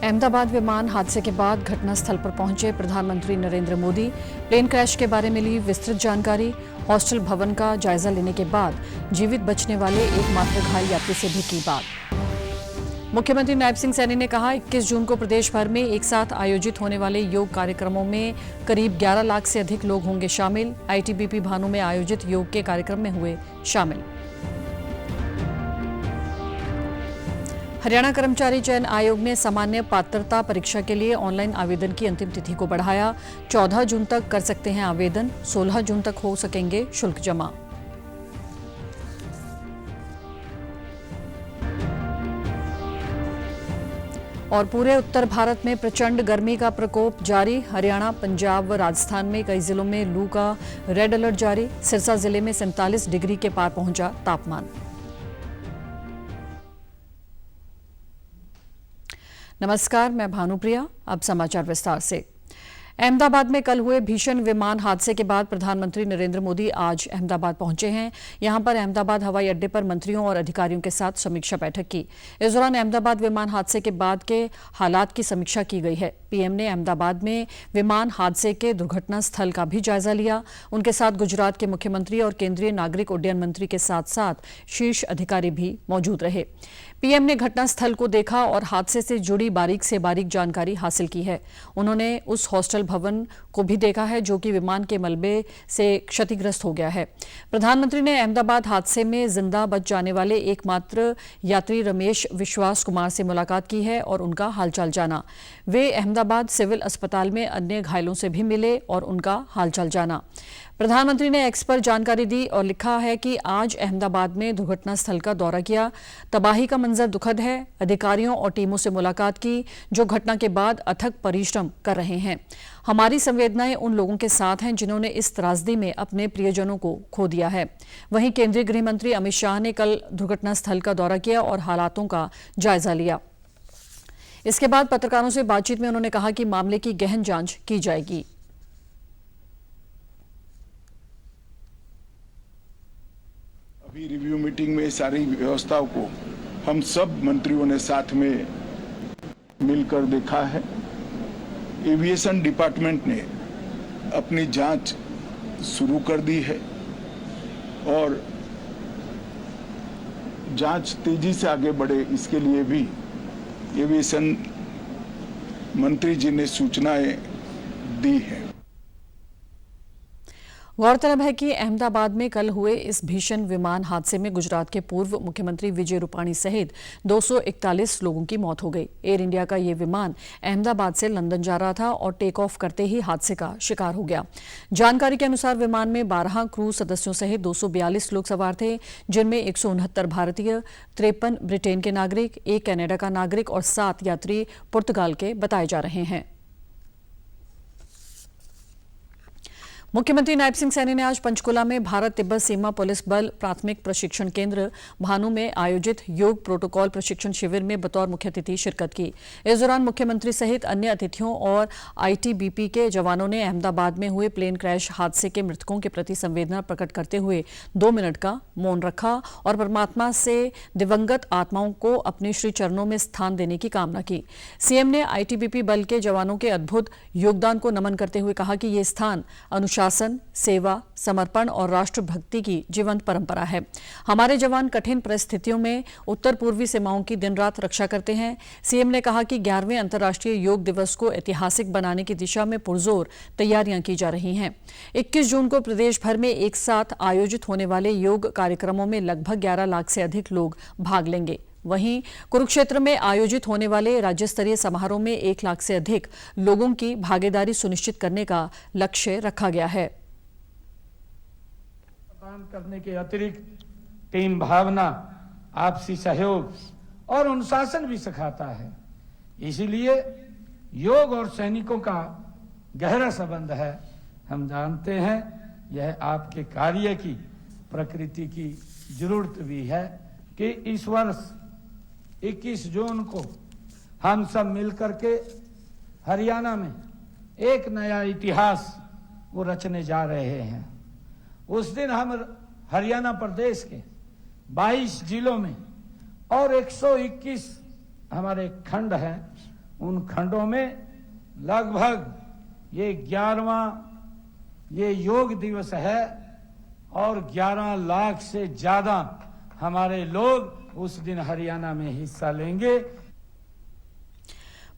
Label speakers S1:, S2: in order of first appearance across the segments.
S1: अहमदाबाद विमान हादसे के बाद घटनास्थल पर पहुंचे प्रधानमंत्री नरेंद्र मोदी। प्लेन क्रैश के बारे में ली विस्तृत जानकारी। हॉस्टल भवन का जायजा लेने के बाद जीवित बचने वाले एकमात्र घायल यात्री से भी की बात। मुख्यमंत्री नायब सिंह सैनी ने कहा, 21 जून को प्रदेश भर में एक साथ आयोजित होने वाले योग कार्यक्रमों में करीब 11 लाख से अधिक लोग होंगे शामिल। आईटीबीपी भानु में आयोजित योग के कार्यक्रम में हुए शामिल। हरियाणा कर्मचारी चयन आयोग ने सामान्य पात्रता परीक्षा के लिए ऑनलाइन आवेदन की अंतिम तिथि को बढ़ाया। 14 जून तक कर सकते हैं आवेदन, 16 जून तक हो सकेंगे शुल्क जमा। और पूरे उत्तर भारत में प्रचंड गर्मी का प्रकोप जारी। हरियाणा, पंजाब व राजस्थान में कई जिलों में लू का रेड अलर्ट जारी। सिरसा जिले में 47 डिग्री के पार पहुंचा तापमान। नमस्कार, मैं भानुप्रिया। अब समाचार विस्तार से। अहमदाबाद में कल हुए भीषण विमान हादसे के बाद प्रधानमंत्री नरेंद्र मोदी आज अहमदाबाद पहुंचे हैं। यहां पर अहमदाबाद हवाई अड्डे पर मंत्रियों और अधिकारियों के साथ समीक्षा बैठक की। इस दौरान अहमदाबाद विमान हादसे के बाद के हालात की समीक्षा की गई है। पीएम ने अहमदाबाद में विमान हादसे के दुर्घटना स्थल का भी जायजा लिया। उनके साथ गुजरात के मुख्यमंत्री और केंद्रीय नागरिक उड्डयन मंत्री के साथ साथ शीर्ष अधिकारी भी मौजूद रहे। पीएम ने घटनास्थल को देखा और हादसे से जुड़ी बारीक से बारीक जानकारी हासिल की है। उन्होंने उस हॉस्टल भवन को भी देखा है जो कि विमान के मलबे से क्षतिग्रस्त हो गया है। प्रधानमंत्री ने अहमदाबाद हादसे में जिंदा बच जाने वाले एकमात्र यात्री रमेश विश्वास कुमार से मुलाकात की है और उनका हालचाल जाना। वे अहमदाबाद सिविल अस्पताल में अन्य घायलों से भी मिले और उनका हालचाल जाना। प्रधानमंत्री ने एक्स पर जानकारी दी और लिखा है कि आज अहमदाबाद में दुर्घटना स्थल का दौरा किया। तबाही का मंजर दुखद है। अधिकारियों और टीमों से मुलाकात की जो घटना के बाद अथक परिश्रम कर रहे हैं। हमारी संवेदनाएं उन लोगों के साथ हैं जिन्होंने इस त्रासदी में अपने प्रियजनों को खो दिया है। वहीं केंद्रीय गृह मंत्री अमित शाह ने कल दुर्घटना स्थल का दौरा किया और हालातों का जायजा लिया। इसके बाद पत्रकारों से बातचीत में उन्होंने कहा कि मामले की गहन जांच की जाएगी।
S2: अभी रिव्यू मीटिंग में सारी व्यवस्थाओं को हम सब मंत्रियों ने साथ में मिलकर देखा है। एविएशन डिपार्टमेंट ने अपनी जांच शुरू कर दी है और जांच तेजी से आगे बढ़े इसके लिए भी एविएशन मंत्री जी ने सूचनाएं दी हैं।
S1: गौरतलब है कि अहमदाबाद में कल हुए इस भीषण विमान हादसे में गुजरात के पूर्व मुख्यमंत्री विजय रूपाणी सहित 241 लोगों की मौत हो गई। एयर इंडिया का ये विमान अहमदाबाद से लंदन जा रहा था और टेक ऑफ करते ही हादसे का शिकार हो गया। जानकारी के अनुसार विमान में 12 क्रू सदस्यों सहित 242 लोग सवार थे, जिनमें 169 भारतीय, 53 ब्रिटेन के नागरिक, 1 कनाडा का नागरिक और 7 यात्री पुर्तगाल के बताए जा रहे हैं। मुख्यमंत्री नायब सिंह सैनी ने आज पंचकुला में भारत तिब्बत सीमा पुलिस बल प्राथमिक प्रशिक्षण केंद्र भानु में आयोजित योग प्रोटोकॉल प्रशिक्षण शिविर में बतौर मुख्य अतिथि शिरकत की। इस दौरान मुख्यमंत्री सहित अन्य अतिथियों और आईटीबीपी के जवानों ने अहमदाबाद में हुए प्लेन क्रैश हादसे के मृतकों के प्रति संवेदना प्रकट करते हुए 2 मिनट का मौन रखा और परमात्मा से दिवंगत आत्माओं को अपने श्री चरणों में स्थान देने की कामना की। सीएम ने आईटीबीपी बल के जवानों के अद्भुत योगदान को नमन करते हुए कहा कि ये स्थान अनुशासन, सेवा, समर्पण और राष्ट्रभक्ति की जीवंत परंपरा है। हमारे जवान कठिन परिस्थितियों में उत्तर पूर्वी सीमाओं की दिन रात रक्षा करते हैं। सीएम ने कहा कि 11वें अंतर्राष्ट्रीय योग दिवस को ऐतिहासिक बनाने की दिशा में पुरजोर तैयारियां की जा रही हैं। 21 जून को प्रदेश भर में एक साथ आयोजित होने वाले योग कार्यक्रमों में लगभग 11 लाख से अधिक लोग भाग लेंगे। वहीं कुरुक्षेत्र में आयोजित होने वाले राज्य स्तरीय समारोह में 1 लाख से अधिक लोगों की भागीदारी सुनिश्चित करने का लक्ष्य रखा गया है।
S3: प्रदान करने के अतिरिक्त टीम भावना, आपसी सहयोग और अनुशासन भी सिखाता है। इसीलिए योग और सैनिकों का गहरा संबंध है। हम जानते हैं यह आपके कार्य की प्रकृति की जरूरत भी है कि इस वर्ष 21 जून को हम सब मिलकर के हरियाणा में एक नया इतिहास वो रचने जा रहे हैं। उस दिन हम हरियाणा प्रदेश के 22 जिलों में और 121 हमारे खंड हैं, उन खंडों में लगभग ये 11वां ये योग दिवस है और 11 लाख से ज्यादा हमारे लोग उस दिन हरियाणा में हिस्सा लेंगे।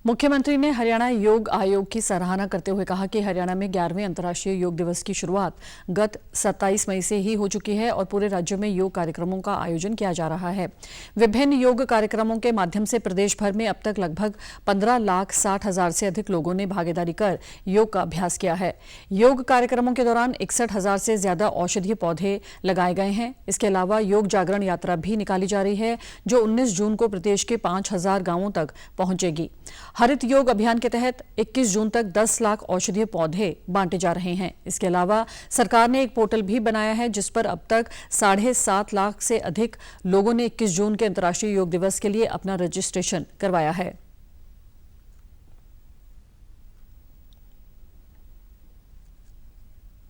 S1: मुख्यमंत्री ने हरियाणा योग आयोग की सराहना करते हुए कहा कि हरियाणा में 11वें अंतर्राष्ट्रीय योग दिवस की शुरुआत गत 27 मई से ही हो चुकी है और पूरे राज्य में योग कार्यक्रमों का आयोजन किया जा रहा है। विभिन्न योग कार्यक्रमों के माध्यम से प्रदेश भर में अब तक लगभग 15,60,000 से अधिक लोगों ने भागीदारी कर योग का अभ्यास किया है। योग कार्यक्रमों के दौरान 61,000 से ज्यादा औषधीय पौधे लगाए गए हैं। इसके अलावा योग जागरण यात्रा भी निकाली जा रही है, जो 19 जून को प्रदेश के 5,000 गांवों तक पहुंचेगी। हरित योग अभियान के तहत 21 जून तक 10 लाख औषधीय पौधे बांटे जा रहे हैं। इसके अलावा सरकार ने एक पोर्टल भी बनाया है, जिस पर अब तक 7.5 लाख से अधिक लोगों ने 21 जून के अंतर्राष्ट्रीय योग दिवस के लिए अपना रजिस्ट्रेशन करवाया है।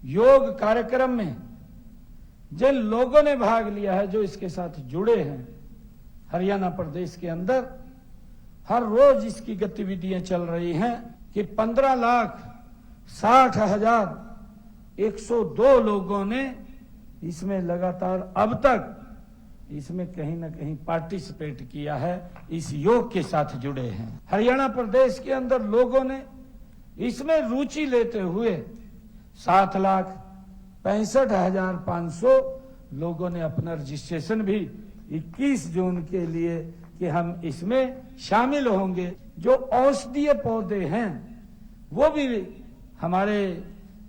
S3: योग कार्यक्रम में जिन लोगों ने भाग लिया है, जो इसके साथ जुड़े हैं, हरियाणा प्रदेश के अंदर हर रोज इसकी गतिविधियां चल रही हैं कि 15,60,102 लोगों ने इसमें लगातार अब तक इसमें कहीं ना कहीं पार्टिसिपेट किया है, इस योग के साथ जुड़े हैं। हरियाणा प्रदेश के अंदर लोगों ने इसमें रुचि लेते हुए 7,65,500 लोगों ने अपना रजिस्ट्रेशन भी 21 जून के लिए कि हम इसमें शामिल होंगे। जो औषधीय पौधे हैं वो भी हमारे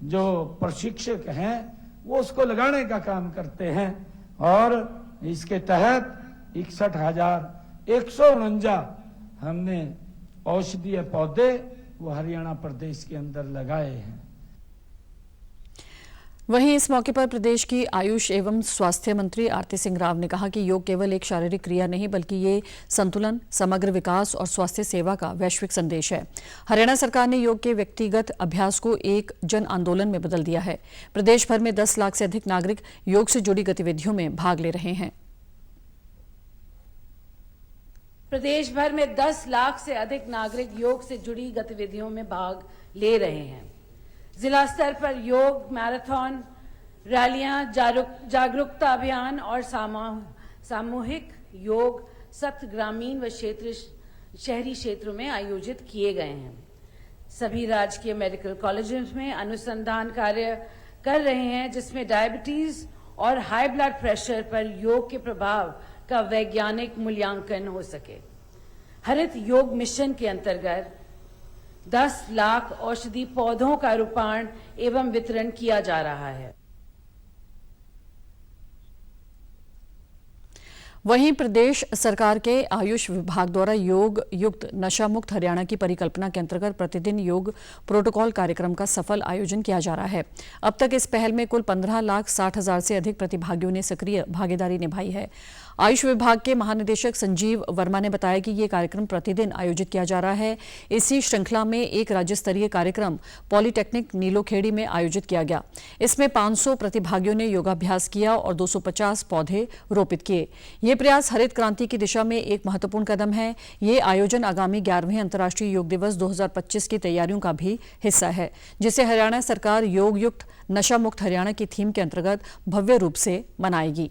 S3: जो प्रशिक्षक हैं वो उसको लगाने का काम करते हैं और इसके तहत 61,149 हमने औषधीय पौधे वो हरियाणा प्रदेश के अंदर लगाए हैं।
S1: वहीं इस मौके पर प्रदेश की आयुष एवं स्वास्थ्य मंत्री आरती सिंह राव ने कहा कि योग केवल एक शारीरिक क्रिया नहीं, बल्कि ये संतुलन, समग्र विकास और स्वास्थ्य सेवा का वैश्विक संदेश है। हरियाणा सरकार ने योग के व्यक्तिगत अभ्यास को एक जन आंदोलन में बदल दिया है। प्रदेश भर में 10 लाख से अधिक नागरिक योग से जुड़ी गतिविधियों में भाग ले रहे हैं।
S4: प्रदेश भर में 10 लाख से अधिक नागरिक योग से जुड़ी गतिविधियों में भाग ले रहे हैं। जिला स्तर पर योग मैराथन, रैलियां, जागरूकता अभियान और सामूहिक योग सत्र ग्रामीण व शहरी क्षेत्रों में आयोजित किए गए हैं। सभी राजकीय मेडिकल कॉलेजेस में अनुसंधान कार्य कर रहे हैं, जिसमें डायबिटीज और हाई ब्लड प्रेशर पर योग के प्रभाव का वैज्ञानिक मूल्यांकन हो सके। हरित योग मिशन के अंतर्गत 10 लाख औषधि पौधों का रोपण एवं वितरण किया जा रहा है।
S1: वहीं प्रदेश सरकार के आयुष विभाग द्वारा योग युक्त नशा मुक्त हरियाणा की परिकल्पना के अंतर्गत प्रतिदिन योग प्रोटोकॉल कार्यक्रम का सफल आयोजन किया जा रहा है। अब तक इस पहल में कुल 15,60,000 से अधिक प्रतिभागियों ने सक्रिय भागीदारी निभाई है। आयुष विभाग के महानिदेशक संजीव वर्मा ने बताया कि ये कार्यक्रम प्रतिदिन आयोजित किया जा रहा है। इसी श्रृंखला में एक राज्य स्तरीय कार्यक्रम पॉलीटेक्निक नीलोखेड़ी में आयोजित किया गया। इसमें 500 प्रतिभागियों ने योगाभ्यास किया और 250 पौधे रोपित किए। ये प्रयास हरित क्रांति की दिशा में एक महत्वपूर्ण कदम है। ये आयोजन आगामी 11वें अंतर्राष्ट्रीय योग दिवस 2025 की तैयारियों का भी हिस्सा है, जिसे हरियाणा सरकार योग युक्त नशा मुक्त हरियाणा की थीम के अंतर्गत भव्य रूप से मनाएगी।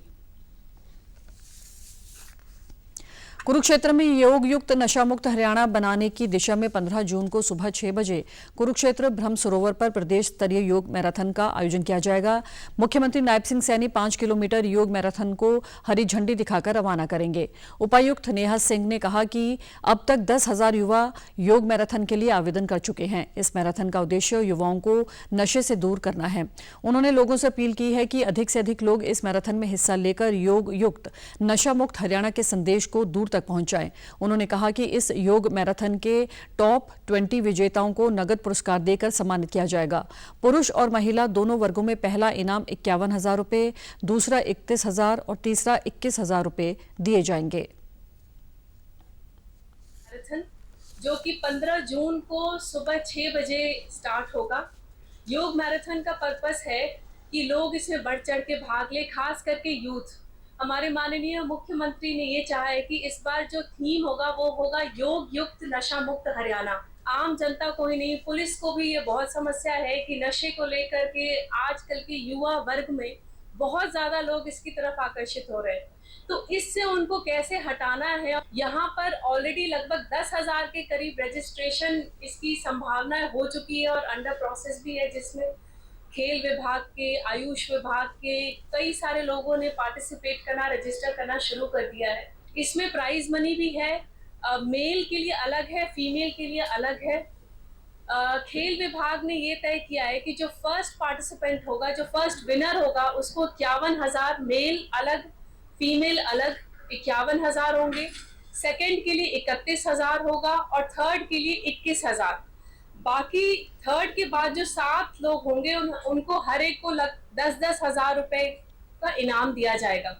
S1: कुरुक्षेत्र में योग युक्त नशा मुक्त हरियाणा बनाने की दिशा में 15 जून को सुबह 6 बजे कुरुक्षेत्र ब्रह्म सरोवर पर प्रदेश स्तरीय योग मैराथन का आयोजन किया जाएगा। मुख्यमंत्री नायब सिंह सैनी 5 किलोमीटर योग मैराथन को हरी झंडी दिखाकर रवाना करेंगे। उपायुक्त नेहा सिंह ने कहा कि अब तक 10,000 युवा योग मैराथन के लिए आवेदन कर चुके हैं। इस मैराथन का उद्देश्य युवाओं को नशे से दूर करना है। उन्होंने लोगों से अपील की है कि अधिक से अधिक लोग इस मैराथन में हिस्सा लेकर योग युक्त नशा मुक्त हरियाणा के संदेश को दूर तक पहुंचाएं। उन्होंने कहा कि इस योग मैराथन के टॉप 20 विजेताओं को नगद पुरस्कार देकर सम्मानित किया जाएगा। पुरुष और महिला दोनों वर्गों में पहला इनाम 51,000 रुपए, दूसरा 31,000 और तीसरा 21,000 रुपए दिए जाएंगे।
S5: मैराथन जो कि 15 जून को सुबह 6 बजे स्टार्ट होगा। योग मैराथन का पर्पस है कि लोग इसमें बढ़ चढ़ के भाग ले, खास करके यूथ, हमारे माननीय मुख्यमंत्री ने ये चाहा है कि इस बार जो थीम होगा वो होगा योग युक्त नशा मुक्त हरियाणा। आम जनता को ही नहीं, पुलिस को भी ये बहुत समस्या है कि नशे को लेकर के आजकल के युवा वर्ग में बहुत ज्यादा लोग इसकी तरफ आकर्षित हो रहे हैं। तो इससे उनको कैसे हटाना है, यहाँ पर ऑलरेडी लगभग 10,000 के करीब रजिस्ट्रेशन इसकी संभावना हो चुकी है और अंडर प्रोसेस भी है, जिसमें खेल विभाग के, आयुष विभाग के कई सारे लोगों ने पार्टिसिपेट करना, रजिस्टर करना शुरू कर दिया है। इसमें प्राइज मनी भी है, मेल के लिए अलग है, फीमेल के लिए अलग है। खेल विभाग ने ये तय किया है कि जो फर्स्ट पार्टिसिपेंट होगा, जो फर्स्ट विनर होगा, उसको 51,000, मेल अलग फीमेल अलग 51,000 होंगे। सेकंड के लिए 31,000 होगा और थर्ड के लिए 21,000। बाकी थर्ड के बाद जो 7 लोग होंगे उनको हर एक को 10-10 हजार रुपए का इनाम दिया जाएगा।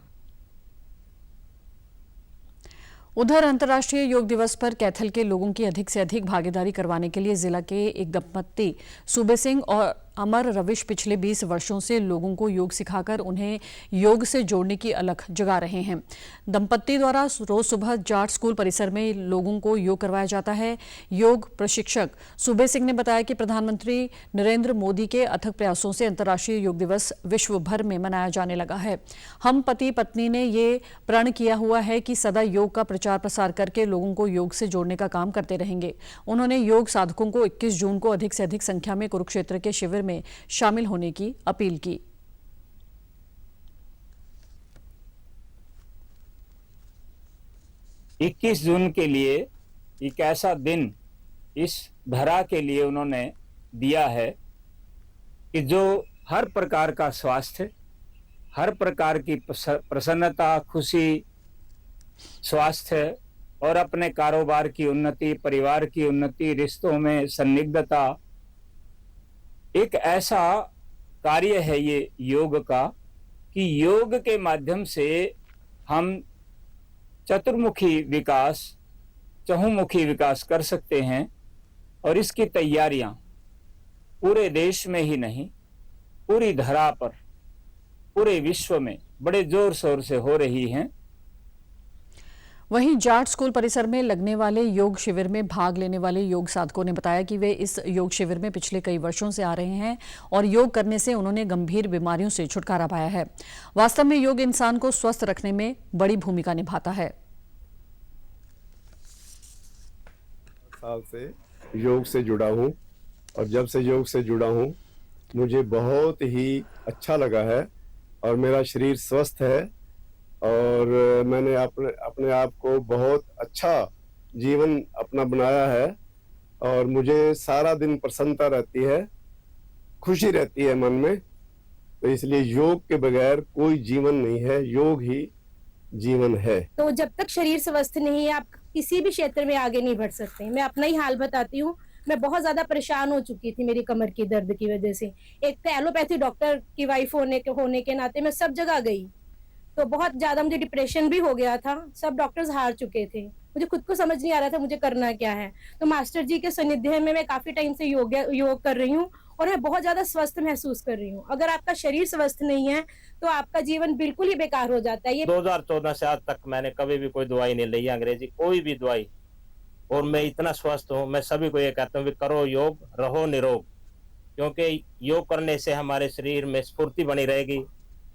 S1: उधर अंतर्राष्ट्रीय योग दिवस पर कैथल के लोगों की अधिक से अधिक भागीदारी करवाने के लिए जिला के एक दंपत्ति सूबे सिंह और अमर रविश पिछले 20 वर्षों से लोगों को योग सिखाकर उन्हें योग से जोड़ने की अलख जगा रहे हैं। दंपत्ति द्वारा रोज सुबह जाट स्कूल परिसर में लोगों को योग करवाया जाता है। योग प्रशिक्षक सूबे सिंह ने बताया कि प्रधानमंत्री नरेंद्र मोदी के अथक प्रयासों से अंतर्राष्ट्रीय योग दिवस विश्व भर में मनाया जाने लगा है। हम पति पत्नी ने ये प्रण किया हुआ है कि सदा योग का प्रचार प्रसार करके लोगों को योग से जोड़ने का काम करते रहेंगे। उन्होंने योग साधकों को 21 जून को अधिक से अधिक संख्या में कुरुक्षेत्र के शिविर में शामिल होने की अपील की।
S6: 21 जून के लिए एक ऐसा दिन इस धरा के लिए उन्होंने दिया है कि जो हर प्रकार का स्वास्थ्य, हर प्रकार की प्रसन्नता, खुशी, स्वास्थ्य और अपने कारोबार की उन्नति, परिवार की उन्नति, रिश्तों में संदिग्धता, एक ऐसा कार्य है ये योग का कि योग के माध्यम से हम चतुर्मुखी विकास, चहुमुखी विकास कर सकते हैं। और इसकी तैयारियां पूरे देश में ही नहीं, पूरी धरा पर, पूरे विश्व में बड़े जोर शोर से हो रही हैं।
S1: वहीं जाट स्कूल परिसर में लगने वाले योग शिविर में भाग लेने वाले योग साधकों ने बताया कि वे इस योग शिविर में पिछले कई वर्षों से आ रहे हैं और योग करने से उन्होंने गंभीर बीमारियों से छुटकारा पाया है। वास्तव में योग इंसान को स्वस्थ रखने में बड़ी भूमिका निभाता है।
S7: साल से योग से जुड़ा हूँ और जब से योग से जुड़ा हूँ मुझे बहुत ही अच्छा लगा है और मेरा शरीर स्वस्थ है और मैंने अपने आप को बहुत अच्छा जीवन अपना बनाया है और मुझे सारा दिन प्रसन्नता रहती है, खुशी रहती है मन में। तो इसलिए योग के बगैर कोई जीवन नहीं है, योग ही जीवन है।
S8: तो जब तक शरीर स्वस्थ नहीं है आप किसी भी क्षेत्र में आगे नहीं बढ़ सकते। मैं अपना ही हाल बताती हूँ, मैं बहुत ज्यादा परेशान हो चुकी थी मेरी कमर की दर्द की वजह से। एक तो एलोपैथी डॉक्टर की वाइफ होने के नाते मैं सब जगह गई तो बहुत ज्यादा मुझे डिप्रेशन भी हो गया था। सब डॉक्टर्स हार चुके थे, मुझे खुद को समझ नहीं आ रहा था मुझे करना क्या है। तो मास्टर जी के सानिध्य में मैं काफी टाइम से योग कर रही हूँ और मैं बहुत ज्यादा स्वस्थ महसूस कर रही हूँ। अगर आपका शरीर स्वस्थ नहीं है तो आपका जीवन बिल्कुल ही बेकार हो जाता है। ये
S9: 2014 से आज तक मैंने कभी भी कोई दवाई नहीं ली, अंग्रेजी कोई भी दवाई, और मैं इतना स्वस्थ हूँ। मैं सभी को ये कहता हूँ कि करो योग, रहो निरोग, क्योंकि योग करने से हमारे शरीर में स्फूर्ति बनी रहेगी,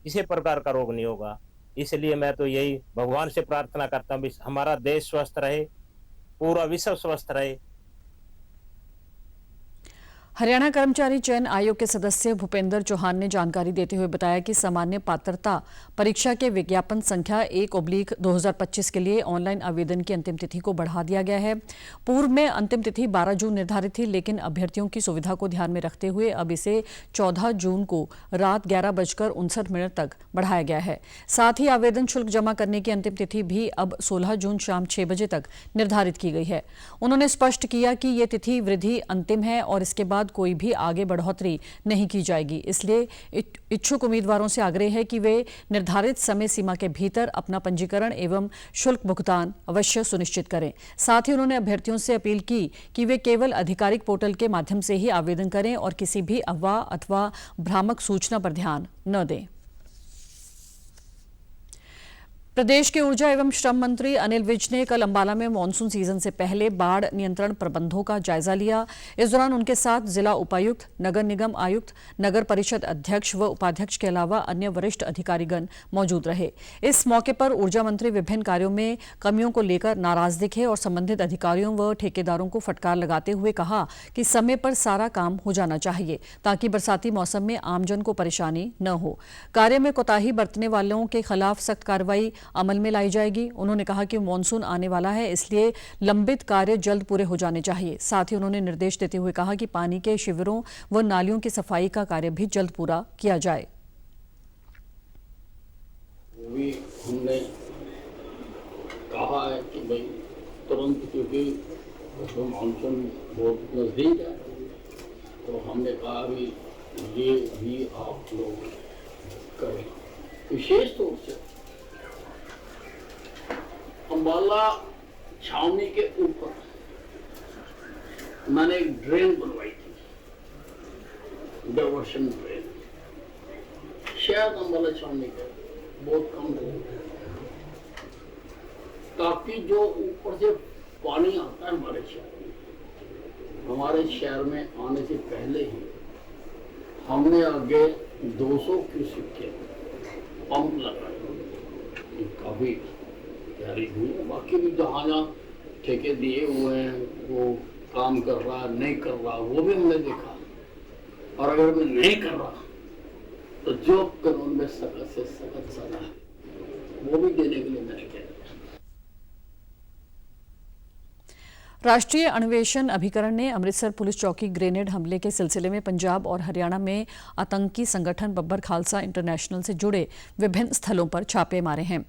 S9: किसी प्रकार का रोग नहीं होगा। इसलिए मैं तो यही भगवान से प्रार्थना करता हूँ हमारा देश स्वस्थ रहे, पूरा विश्व स्वस्थ रहे।
S1: हरियाणा कर्मचारी चयन आयोग के सदस्य भूपेंद्र चौहान ने जानकारी देते हुए बताया कि सामान्य पात्रता परीक्षा के विज्ञापन संख्या 1/2025 के लिए ऑनलाइन आवेदन की अंतिम तिथि को बढ़ा दिया गया है। पूर्व में अंतिम तिथि 12 जून निर्धारित थी, लेकिन अभ्यर्थियों की सुविधा को ध्यान में रखते हुए अब इसे 14 जून को रात 11:59 तक बढ़ाया गया है। साथ ही आवेदन शुल्क जमा करने की अंतिम तिथि भी अब 16 जून शाम 6 बजे तक निर्धारित की गई है। उन्होंने स्पष्ट किया कि ये तिथि वृद्धि अंतिम है और इसके बाद कोई भी आगे बढ़ोतरी नहीं की जाएगी। इसलिए इच्छुक उम्मीदवारों से आग्रह है कि वे निर्धारित समय सीमा के भीतर अपना पंजीकरण एवं शुल्क भुगतान अवश्य सुनिश्चित करें। साथ ही उन्होंने अभ्यर्थियों से अपील की कि वे केवल आधिकारिक पोर्टल के माध्यम से ही आवेदन करें और किसी भी अफवाह अथवा भ्रामक सूचना पर ध्यान न दें। प्रदेश के ऊर्जा एवं श्रम मंत्री अनिल विज ने कल अंबाला में मानसून सीजन से पहले बाढ़ नियंत्रण प्रबंधों का जायजा लिया। इस दौरान उनके साथ जिला उपायुक्त, नगर निगम आयुक्त, नगर परिषद अध्यक्ष व उपाध्यक्ष के अलावा अन्य वरिष्ठ अधिकारीगण मौजूद रहे। इस मौके पर ऊर्जा मंत्री विभिन्न कार्यों में कमियों को लेकर नाराज दिखे और संबंधित अधिकारियों व ठेकेदारों को फटकार लगाते हुए कहा कि समय पर सारा काम हो जाना चाहिए ताकि बरसाती मौसम में आमजन को परेशानी न हो। कार्य में कोताही बरतने वालों के खिलाफ सख्त कार्रवाई अमल में लाई जाएगी। उन्होंने कहा कि मानसून आने वाला है, इसलिए लंबित कार्य जल्द पूरे हो जाने चाहिए। साथ ही उन्होंने निर्देश देते हुए कहा कि पानी के शिविरों व नालियों की सफाई का कार्य भी जल्द पूरा किया जाए।
S10: भी हमने कहा है कि भाई तुरंत, क्योंकि तो मानसून बहुत नज़दीक है, तो हमने कहा भी ये भी आप लोग करें। विशेष तौर से अंबाला छावनी के ऊपर मैंने एक ड्रेन बनवाई थी, डाइवर्शन ड्रेन। शायद अंबाला छावनी के बहुत कम ड्रेन, ताकि जो ऊपर से पानी आता है हमारे शहर में आने से पहले ही हमने आगे 200 क्यूसेक के पंप लगाए। काफी तैयारी हुई है। बाकी भी जहाँ जहाँ ठेके दिए हुए हैं वो काम कर रहा नहीं कर रहा वो भी हमने देखा, और अगर मैं नहीं कर रहा तो जो कानून में सख्त से सख्त सजा है वो भी देने के लिए मैंने कहा।
S1: राष्ट्रीय अन्वेषण अभिकरण ने अमृतसर पुलिस चौकी ग्रेनेड हमले के सिलसिले में पंजाब और हरियाणा में आतंकी संगठन बब्बर खालसा इंटरनेशनल से जुड़े विभिन्न स्थलों पर छापे मारे हैं।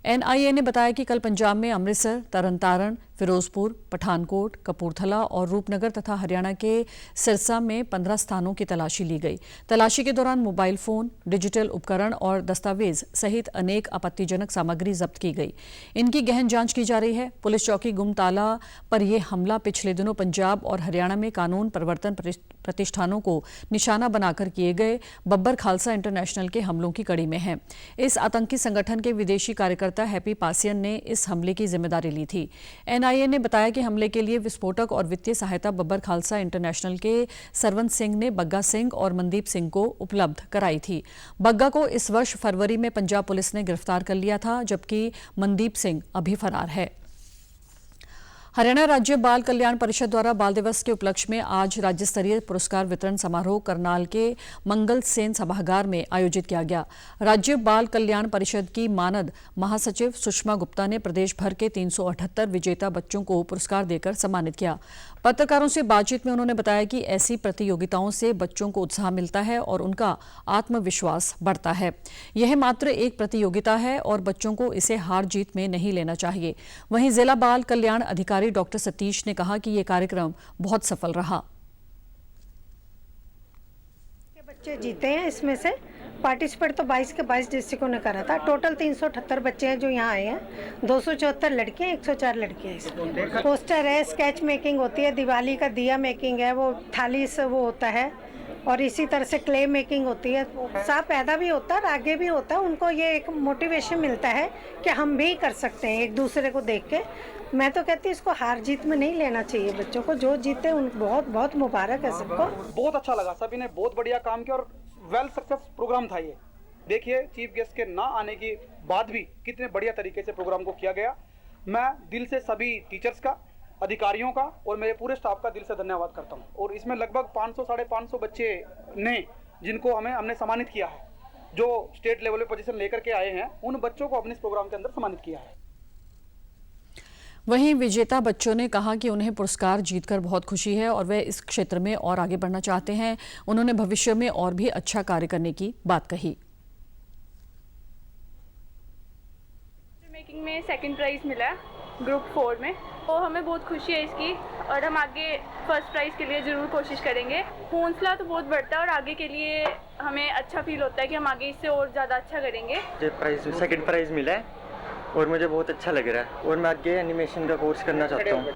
S1: एनआईए ने बताया कि कल पंजाब में अमृतसर, तरनतारण, फिरोजपुर, पठानकोट, कपूरथला और रूपनगर तथा हरियाणा के सिरसा में 15 स्थानों की तलाशी ली गई। तलाशी के दौरान मोबाइल फोन, डिजिटल उपकरण और दस्तावेज सहित अनेक आपत्तिजनक सामग्री जब्त की गई। इनकी गहन जांच की जा रही है। पुलिस चौकी गुमताला पर यह हमला पिछले दिनों पंजाब और हरियाणा में कानून प्रवर्तन प्रतिष्ठानों को निशाना बनाकर किए गए बब्बर खालसा इंटरनेशनल के हमलों की कड़ी में है। इस आतंकी संगठन के विदेशी कार्यकर्ता हैप्पी पासियन ने इस हमले की जिम्मेदारी ली थी। एनआईए ने बताया कि हमले के लिए विस्फोटक और वित्तीय सहायता बब्बर खालसा इंटरनेशनल के सरवंत सिंह ने बग्गा सिंह और मनदीप सिंह को उपलब्ध कराई थी। बग्गा को इस वर्ष फरवरी में पंजाब पुलिस ने गिरफ्तार कर लिया था, जबकि मनदीप सिंह अभी फरार है। हरियाणा राज्य बाल कल्याण परिषद द्वारा बाल दिवस के उपलक्ष्य में आज राज्य स्तरीय पुरस्कार वितरण समारोह करनाल के मंगल सेन सभागार में आयोजित किया गया। राज्य बाल कल्याण परिषद की मानद महासचिव सुषमा गुप्ता ने प्रदेश भर के 378 विजेता बच्चों को पुरस्कार देकर सम्मानित किया। पत्रकारों से बातचीत में उन्होंने बताया कि ऐसी प्रतियोगिताओं से बच्चों को उत्साह मिलता है और उनका आत्मविश्वास बढ़ता है। यह मात्र एक प्रतियोगिता है और बच्चों को इसे हार जीत में नहीं लेना चाहिए। वहीं जिला बाल कल्याण अधिकारी डॉक्टर सतीश ने कहा कि यह कार्यक्रम बहुत सफल रहा।
S11: बच्चे जीते हैं, इसमें से पार्टिसिपेट तो 22 के 22 डिस्ट्रिक्टों ने करा था। टोटल 378 बच्चे हैं जो यहाँ आए हैं। 274 लड़के हैं, 104 लड़कियाँ हैं। इसमें पोस्टर है, स्केच मेकिंग होती है, दिवाली का दिया मेकिंग है, वो थाली से वो होता है, और इसी तरह से क्ले मेकिंग होती है। उत्साह पैदा भी होता है और आगे भी होता है। उनको ये एक मोटिवेशन मिलता है कि हम भी कर सकते हैं एक दूसरे को देख के। मैं तो कहती हूँ इसको हार जीत में नहीं लेना चाहिए। बच्चों को जो जीते उन बहुत बहुत मुबारक है सबको।
S12: बहुत अच्छा लगा, सभी ने बहुत बढ़िया काम किया और वेल सक्सेस प्रोग्राम था ये। देखिए चीफ गेस्ट के ना आने के बाद भी कितने बढ़िया तरीके से प्रोग्राम को किया गया। मैं दिल से सभी टीचर्स का, अधिकारियों का और मेरे पूरे स्टाफ का दिल से धन्यवाद करता हूँ। और इसमें लगभग 500-550 बच्चे ने जिनको हमने सम्मानित किया है, जो स्टेट लेवल पे पोजीशन लेकर के आए हैं, उन बच्चों को अपने इस प्रोग्राम के अंदर सम्मानित किया है।
S1: वहीं विजेता बच्चों ने कहा कि उन्हें पुरस्कार जीतकर बहुत खुशी है और वे इस क्षेत्र में और आगे बढ़ना चाहते हैं। उन्होंने भविष्य में और भी अच्छा कार्य करने की बात कही।
S13: मेकिंग में सेकंड प्राइज मिला ग्रुप 4 में, तो हमें बहुत खुशी है इसकी और हम आगे फर्स्ट प्राइज के लिए ज़रूर कोशिश करेंगे। हौसला तो बहुत बढ़ता है और आगे के लिए हमें अच्छा फील होता है कि हम आगे इससे और ज़्यादा अच्छा करेंगे।
S14: मुझे सेकंड प्राइज मिला है और मुझे बहुत अच्छा लग रहा है और मैं आगे एनिमेशन का कोर्स करना चाहता हूँ।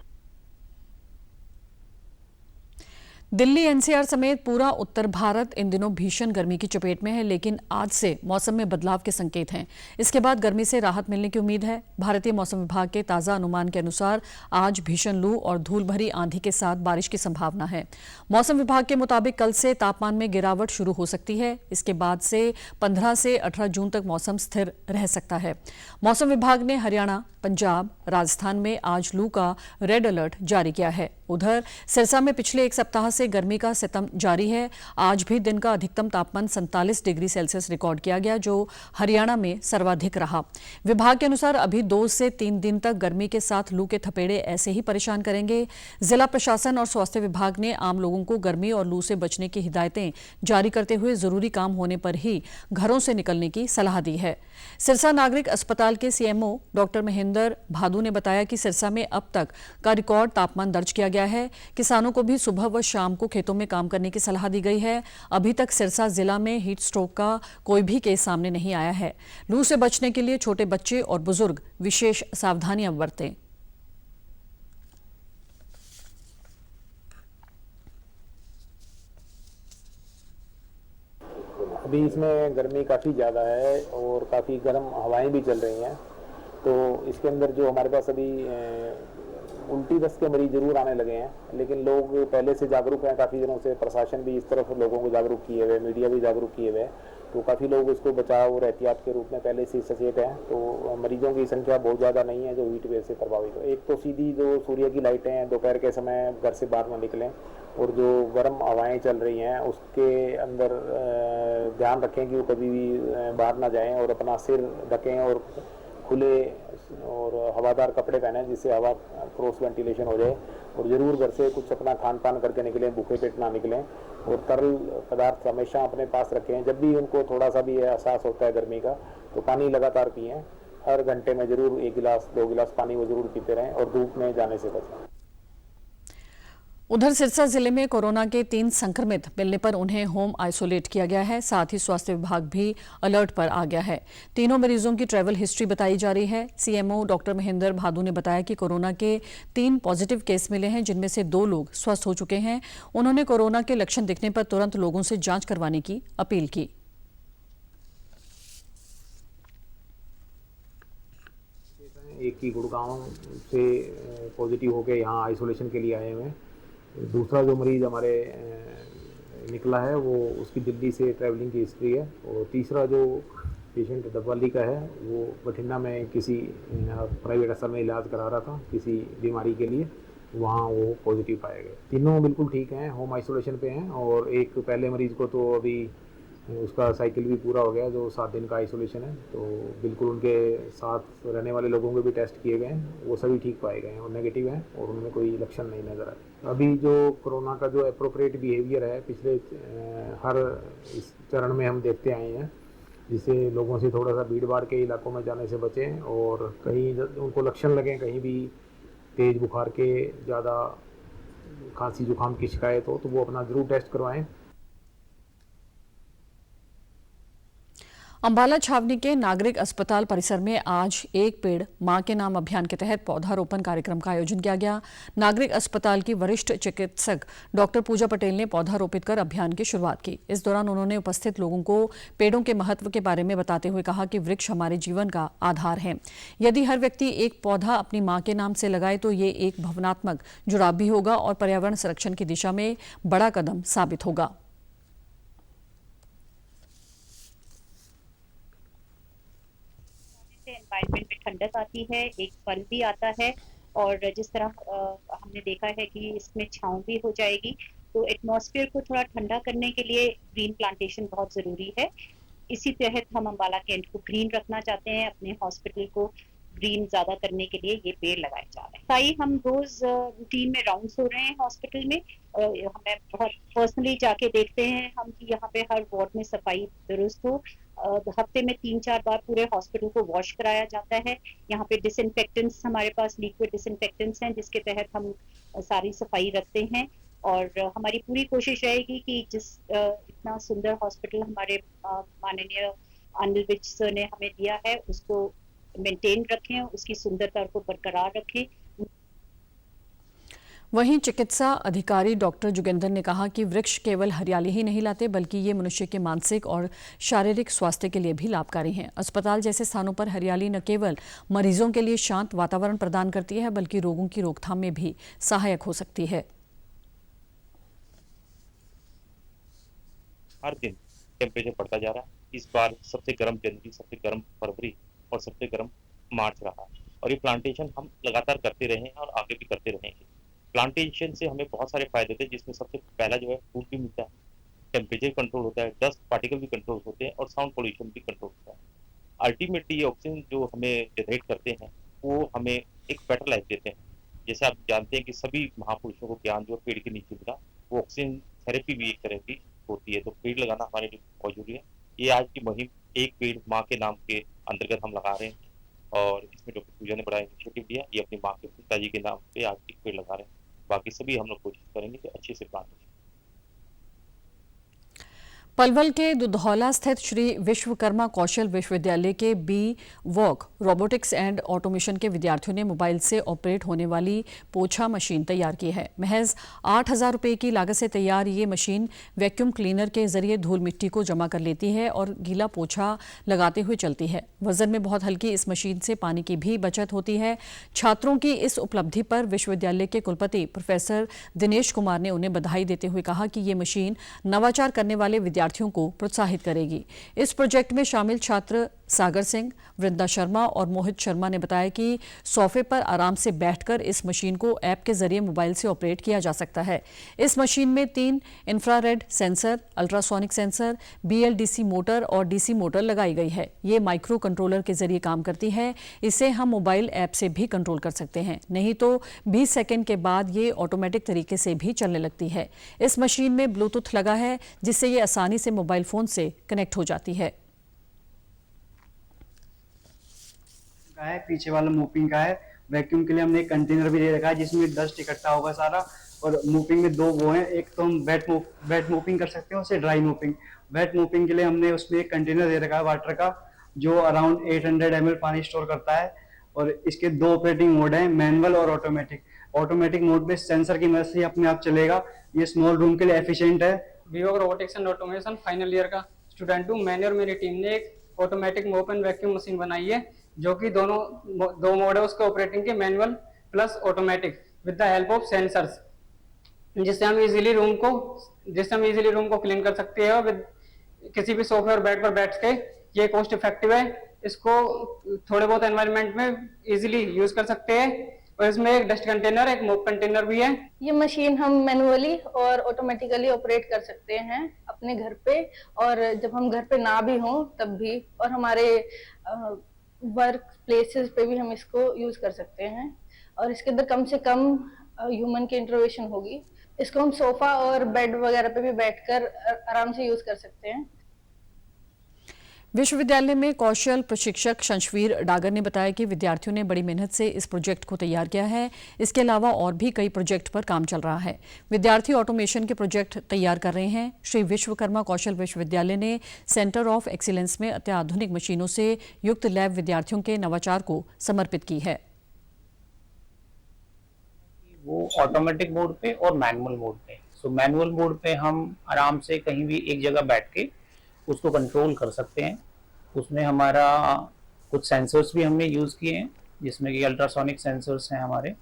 S1: दिल्ली एनसीआर समेत पूरा उत्तर भारत इन दिनों भीषण गर्मी की चपेट में है, लेकिन आज से मौसम में बदलाव के संकेत हैं। इसके बाद गर्मी से राहत मिलने की उम्मीद है। भारतीय मौसम विभाग के ताजा अनुमान के अनुसार आज भीषण लू और धूल भरी आंधी के साथ बारिश की संभावना है। मौसम विभाग के मुताबिक कल से तापमान में गिरावट शुरू हो सकती है। इसके बाद से 15 से 18 जून तक मौसम स्थिर रह सकता है। मौसम विभाग ने हरियाणा, पंजाब, राजस्थान में आज लू का रेड अलर्ट जारी किया है। उधर सिरसा में पिछले एक सप्ताह से गर्मी का सितम जारी है। आज भी दिन का अधिकतम तापमान 47 डिग्री सेल्सियस रिकॉर्ड किया गया, जो हरियाणा में सर्वाधिक रहा। विभाग के अनुसार अभी 2 से 3 दिन तक गर्मी के साथ लू के थपेड़े ऐसे ही परेशान करेंगे। जिला प्रशासन और स्वास्थ्य विभाग ने आम लोगों को गर्मी और लू से बचने की हिदायतें जारी करते हुए जरूरी काम होने पर ही घरों से निकलने की सलाह दी है। सिरसा नागरिक अस्पताल के सीएमओ डॉक्टर महेंद्र भादु ने बताया कि सिरसा में अब तक का रिकॉर्ड तापमान दर्ज किया गया है। किसानों को भी सुबह व शाम को खेतों में काम करने की सलाह दी गई है। अभी तक सिरसा जिला में हीट स्ट्रोक का कोई भी केस सामने नहीं आया है। लू से बचने के लिए छोटे बच्चे और बुजुर्ग विशेष सावधानियां बरतें।
S15: अभी इसमें गर्मी काफ़ी ज़्यादा है और काफ़ी गर्म हवाएं भी चल रही हैं, तो इसके अंदर जो हमारे पास अभी उल्टी दस्त के मरीज जरूर आने लगे हैं, लेकिन लोग पहले से जागरूक हैं। काफ़ी दिनों से प्रशासन भी इस तरफ लोगों को जागरूक किए हुए, मीडिया भी जागरूक किए हुए, तो काफ़ी लोग इसको बचाव और एहतियात के रूप में पहले से सचेत हैं। तो मरीजों की संख्या बहुत ज़्यादा नहीं है जो हीट वेव से प्रभावित हो। एक तो सीधी जो सूर्य की लाइटें हैं, दोपहर के समय घर से बाहर न निकलें, और जो गर्म हवाएं चल रही हैं उसके अंदर ध्यान रखें कि वो कभी भी बाहर ना जाएं, और अपना सिर ढकें और खुले और हवादार कपड़े पहनें जिससे हवा क्रॉस वेंटिलेशन हो जाए। और ज़रूर घर से कुछ अपना खान पान करके निकलें, भूखे पेट ना निकलें, और तरल पदार्थ हमेशा अपने पास रखें। जब भी उनको थोड़ा सा भी एहसास होता है गर्मी का, तो पानी लगातार पिएं। हर घंटे में ज़रूर 1 गिलास 2 गिलास पानी वो ज़रूर पीते रहें, और धूप में जाने से बचें।
S1: उधर सिरसा जिले में कोरोना के 3 संक्रमित मिलने पर उन्हें होम आइसोलेट किया गया है। साथ ही स्वास्थ्य विभाग भी अलर्ट पर आ गया है। तीनों मरीजों की ट्रैवल हिस्ट्री बताई जा रही है। सीएमओ डॉक्टर महेंद्र भादु ने बताया कि कोरोना के 3 पॉजिटिव केस मिले हैं, जिनमें से 2 लोग स्वस्थ हो चुके हैं। उन्होंने कोरोना के लक्षण दिखने पर तुरंत लोगों से जांच करवाने की अपील की।
S15: एक की गुड़गांव से पॉजिटिव होकर यहाँ आइसोलेशन के लिए आए हुए हैं। दूसरा जो मरीज़ हमारे निकला है वो उसकी दिल्ली से ट्रैवलिंग की हिस्ट्री है, और तीसरा जो पेशेंट डबवाली का है वो बठिंडा में किसी प्राइवेट अस्पताल में इलाज करा रहा था किसी बीमारी के लिए, वहाँ वो पॉजिटिव पाए गए। तीनों बिल्कुल ठीक हैं, होम आइसोलेशन पे हैं, और एक पहले मरीज़ को तो अभी उसका साइकिल भी पूरा हो गया जो 7 दिन का आइसोलेशन है, तो बिल्कुल उनके साथ रहने वाले लोगों के भी टेस्ट किए गए हैं, वो सभी ठीक पाए गए हैं और नेगेटिव हैं, और उनमें कोई लक्षण नहीं नज़र आए। अभी जो कोरोना का जो एप्रोप्रिएट बिहेवियर है पिछले हर इस चरण में हम देखते आए हैं, जिससे लोगों से थोड़ा सा भीड़ भाड़ के इलाकों में जाने से बचें, और कहीं उनको लक्षण लगें, कहीं भी तेज़ बुखार के, ज़्यादा खांसी जुकाम की शिकायत हो, तो वो अपना ज़रूर टेस्ट करवाएं।
S1: अंबाला छावनी के नागरिक अस्पताल परिसर में आज एक पेड़ मां के नाम अभियान के तहत पौधारोपण कार्यक्रम का आयोजन किया गया। नागरिक अस्पताल की वरिष्ठ चिकित्सक डॉक्टर पूजा पटेल ने पौधा रोपित कर अभियान की शुरुआत की। इस दौरान उन्होंने उपस्थित लोगों को पेड़ों के महत्व के बारे में बताते हुए कहा कि वृक्ष हमारे जीवन का आधार है। यदि हर व्यक्ति एक पौधा अपनी मां के नाम से लगाए तो ये एक भावनात्मक जुड़ाव भी होगा और पर्यावरण संरक्षण की दिशा में बड़ा कदम साबित होगा।
S16: एनवायरनमेंट में ठंडक आती है, एक फल भी आता है, और जिस तरह हमने देखा है कि इसमें छांव भी हो जाएगी, तो एटमॉस्फेयर को थोड़ा ठंडा करने के लिए ग्रीन प्लांटेशन बहुत ज़रूरी है। इसी तहत हम अंबाला कैंट को ग्रीन रखना चाहते हैं, अपने हॉस्पिटल को ग्रीन ज़्यादा करने के लिए ये पेड़ लगाए जा रहे हैं। सफाई हम रोज़ रूटीन में राउंड्स हो रहे हैं हॉस्पिटल में, हमें बहुत पर्सनली जाके देखते हैं हम कि यहाँ पे हर वार्ड में सफाई दुरुस्त हो। हफ्ते में 3-4 बार पूरे हॉस्पिटल को वॉश कराया जाता है। यहाँ पे डिसइंफेक्टेंट्स, हमारे पास लिक्विड डिसइंफेक्टेंट्स हैं जिसके तहत हम सारी सफाई रखते हैं, और हमारी पूरी कोशिश रहेगी कि जिस इतना सुंदर हॉस्पिटल हमारे माननीय अनिल विज सर ने हमें दिया है उसको मेंटेन रखें, उसकी सुंदरता को बरकरार रखें।
S1: वहीं चिकित्सा अधिकारी डॉक्टर जुगेंद्र ने कहा कि वृक्ष केवल हरियाली ही नहीं लाते बल्कि ये मनुष्य के मानसिक और शारीरिक स्वास्थ्य के लिए भी लाभकारी हैं। अस्पताल जैसे स्थानों पर हरियाली न केवल मरीजों के लिए शांत वातावरण प्रदान करती है बल्कि रोगों की रोकथाम में भी सहायक हो सकती है।
S17: हर दिन टेम्परेचर बढ़ता जा रहा है। इस बार सबसे गर्म जनवरी, सबसे गर्म फरवरी और सबसे गर्म मार्च रहा और ये प्लांटेशन हम लगातार करते रहे हैं और आगे भी करते रहेंगे। प्लांटेशन से हमें बहुत सारे फायदे थे, जिसमें सबसे पहला जो है फूड भी मिलता है, टेम्परेचर कंट्रोल होता है, डस्ट पार्टिकल भी कंट्रोल होते हैं और साउंड पोल्यूशन भी कंट्रोल होता है। अल्टीमेटली ये ऑक्सीजन जो हमें जनरेट करते हैं वो हमें एक बेटर लाइफ देते हैं। जैसे आप जानते हैं कि सभी महापुरुषों को ज्ञान जो पेड़ के नीचे मिला, वो ऑक्सीजन थेरेपी भी एक तरह की होती है। तो पेड़ लगाना हमारे लिए बहुत जरूरी है। ये आज की मुहिम एक पेड़ माँ के नाम के अंतर्गत हम लगा रहे हैं और इसमें डॉक्टर पूजा ने बड़ा इनिशिएटिव लिया। ये अपनी माँ के पिताजी के नाम पे आज एक पेड़ लगा रहे हैं। बाकी सभी हम लोग कोशिश करेंगे कि अच्छे से प्लांटेशन।
S1: पलवल के दुधौला स्थित श्री विश्वकर्मा कौशल विश्वविद्यालय के B Voc robotics and automation के विद्यार्थियों ने मोबाइल से ऑपरेट होने वाली पोछा मशीन तैयार की है। महज 8,000 रुपये की लागत से तैयार ये मशीन वैक्यूम क्लीनर के जरिए धूल मिट्टी को जमा कर लेती है और गीला पोछा लगाते हुए चलती है। वजन में बहुत हल्की इस मशीन से पानी की भी बचत होती है। छात्रों की इस उपलब्धि पर विश्वविद्यालय के कुलपति प्रोफेसर दिनेश कुमार ने उन्हें बधाई देते हुए कहा कि ये मशीन नवाचार करने वाले विद्यार्थियों को प्रोत्साहित करेगी। इस प्रोजेक्ट में शामिल छात्र सागर सिंह, वृंदा शर्मा और मोहित शर्मा ने बताया कि सोफे पर आराम से बैठकर इस मशीन को ऐप के जरिए मोबाइल से ऑपरेट किया जा सकता है। इस मशीन में 3 infrared sensor, ultrasonic sensor, BLDC motor और DC मोटर लगाई गई है। ये माइक्रो कंट्रोलर के जरिए काम करती है। इसे हम मोबाइल ऐप से भी कंट्रोल कर सकते हैं, नहीं तो 20 सेकेंड के बाद ये ऑटोमेटिक तरीके से भी चलने लगती है। इस मशीन में ब्लूटूथ लगा है जिससे ये आसानी से मोबाइल फोन से कनेक्ट हो जाती है।
S18: पीछे वाला मूविंग का है। वैक्यूम के लिए हमने एक कंटेनर भी दे रखा है जिसमें डस्ट इकट्ठा होगा सारा। और मूविंग में 2 वो हैं, एक तो हम वेट मूविंग कर सकते हैं, उससे ड्राई मूविंग। वेट मूविंग के लिए हमने उसमें एक कंटेनर दे रखा है वाटर का, जो अराउंड 800 ml पानी स्टोर करता है। और इसके 2 ऑपरेटिंग मोड हैं, मैनुअल और ऑटोमेटिक। ऑटोमेटिक मोड में सेंसर की मदद से अपने आप चलेगा। ये स्मॉल रूम के लिए एफिशिएंट है।
S19: Vivo robotics and automation final year का स्टूडेंट हूँ। मैंने और मेरी टीम ने एक ऑटोमेटिक मोप एंड वैक्यूम मशीन बनाई है, जो कि दो मोड है उसके ऑपरेटिंग के, manual plus automatic, with the help of sensors, जिससे हम इजीली रूम को क्लीन कर सकते हैं। और किसी भी सोफे और बेड पर बैठ के ये कॉस्ट इफेक्टिव है। इसको थोड़े बहुत एनवायरनमेंट में इजीली यूज कर सकते हैं। और इसमें एक डस्ट कंटेनर, एक मोप कंटेनर भी है।
S20: ये मशीन हम मैनुअली और ऑटोमेटिकली ऑपरेट कर सकते हैं अपने घर पे, और जब हम घर पे ना भी हों तब भी, और हमारे वर्क प्लेसेस पे भी हम इसको यूज कर सकते हैं। और इसके अंदर कम से कम ह्यूमन की इंटरवेंशन होगी। इसको हम सोफा और बेड वगैरह पे भी बैठकर आराम से यूज कर सकते हैं।
S1: विश्वविद्यालय में कौशल प्रशिक्षक शंशवीर डागर ने बताया कि विद्यार्थियों ने बड़ी मेहनत से इस प्रोजेक्ट को तैयार किया है। इसके अलावा और भी कई प्रोजेक्ट पर काम चल रहा है। विद्यार्थी ऑटोमेशन के प्रोजेक्ट तैयार कर रहे हैं। श्री विश्वकर्मा कौशल विश्वविद्यालय ने सेंटर ऑफ एक्सीलेंस में अत्याधुनिक मशीनों से युक्त लैब विद्यार्थियों के नवाचार को समर्पित की है।
S15: वो ऑटोमेटिक मोड पे और मैनुअल मोड पे। सो मैनुअल मोड पे हम आराम से कहीं भी एक जगह बैठ के उसको कंट्रोल कर सकते हैं। उसमें हमारा कुछ सेंसर्स भी हमने यूज़ किए हैं, जिसमें कि अल्ट्रासोनिक सेंसर्स हैं हमारे,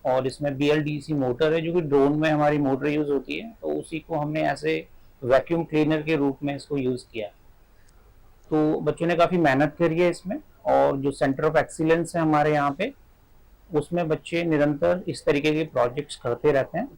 S15: और इसमें BLDC मोटर है, जो कि ड्रोन में हमारी मोटर यूज़ होती है। तो उसी को हमने ऐसे वैक्यूम क्लीनर के रूप में इसको यूज़ किया। तो बच्चों ने काफ़ी मेहनत करी है इसमें, और जो सेंटर ऑफ एक्सीलेंस है हमारे यहाँ पे, उसमें बच्चे निरंतर इस तरीके के प्रोजेक्ट्स करते रहते हैं।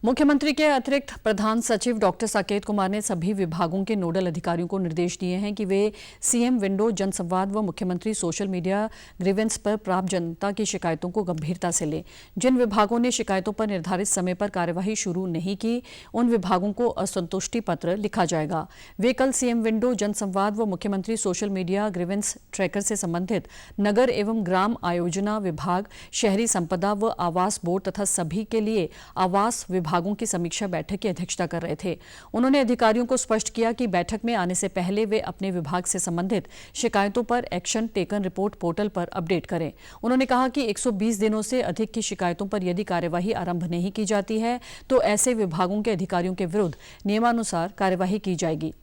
S1: मुख्यमंत्री के अतिरिक्त प्रधान सचिव डॉक्टर साकेत कुमार ने सभी विभागों के नोडल अधिकारियों को निर्देश दिए हैं कि वे सीएम विंडो जनसंवाद व मुख्यमंत्री सोशल मीडिया ग्रीवेंस पर प्राप्त जनता की शिकायतों को गंभीरता से लें। जिन विभागों ने शिकायतों पर निर्धारित समय पर कार्यवाही शुरू नहीं की, उन विभागों को असंतुष्टि पत्र लिखा जाएगा। वे कल सीएम विंडो जनसंवाद व मुख्यमंत्री सोशल मीडिया ग्रीवेंस ट्रैकर से संबंधित नगर एवं ग्राम आयोजना विभाग, शहरी संपदा व आवास बोर्ड तथा सभी के लिए आवास विभाग विभागों की समीक्षा बैठक की अध्यक्षता कर रहे थे। उन्होंने अधिकारियों को स्पष्ट किया कि बैठक में आने से पहले वे अपने विभाग से संबंधित शिकायतों पर एक्शन टेकन रिपोर्ट पोर्टल पर अपडेट करें। उन्होंने कहा कि 120 दिनों से अधिक की शिकायतों पर यदि कार्यवाही आरंभ नहीं की जाती है तो ऐसे विभागों के अधिकारियों के विरुद्ध नियमानुसार कार्यवाही की जाएगी।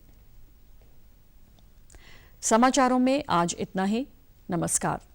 S1: समाचारों में आज इतना ही। नमस्कार।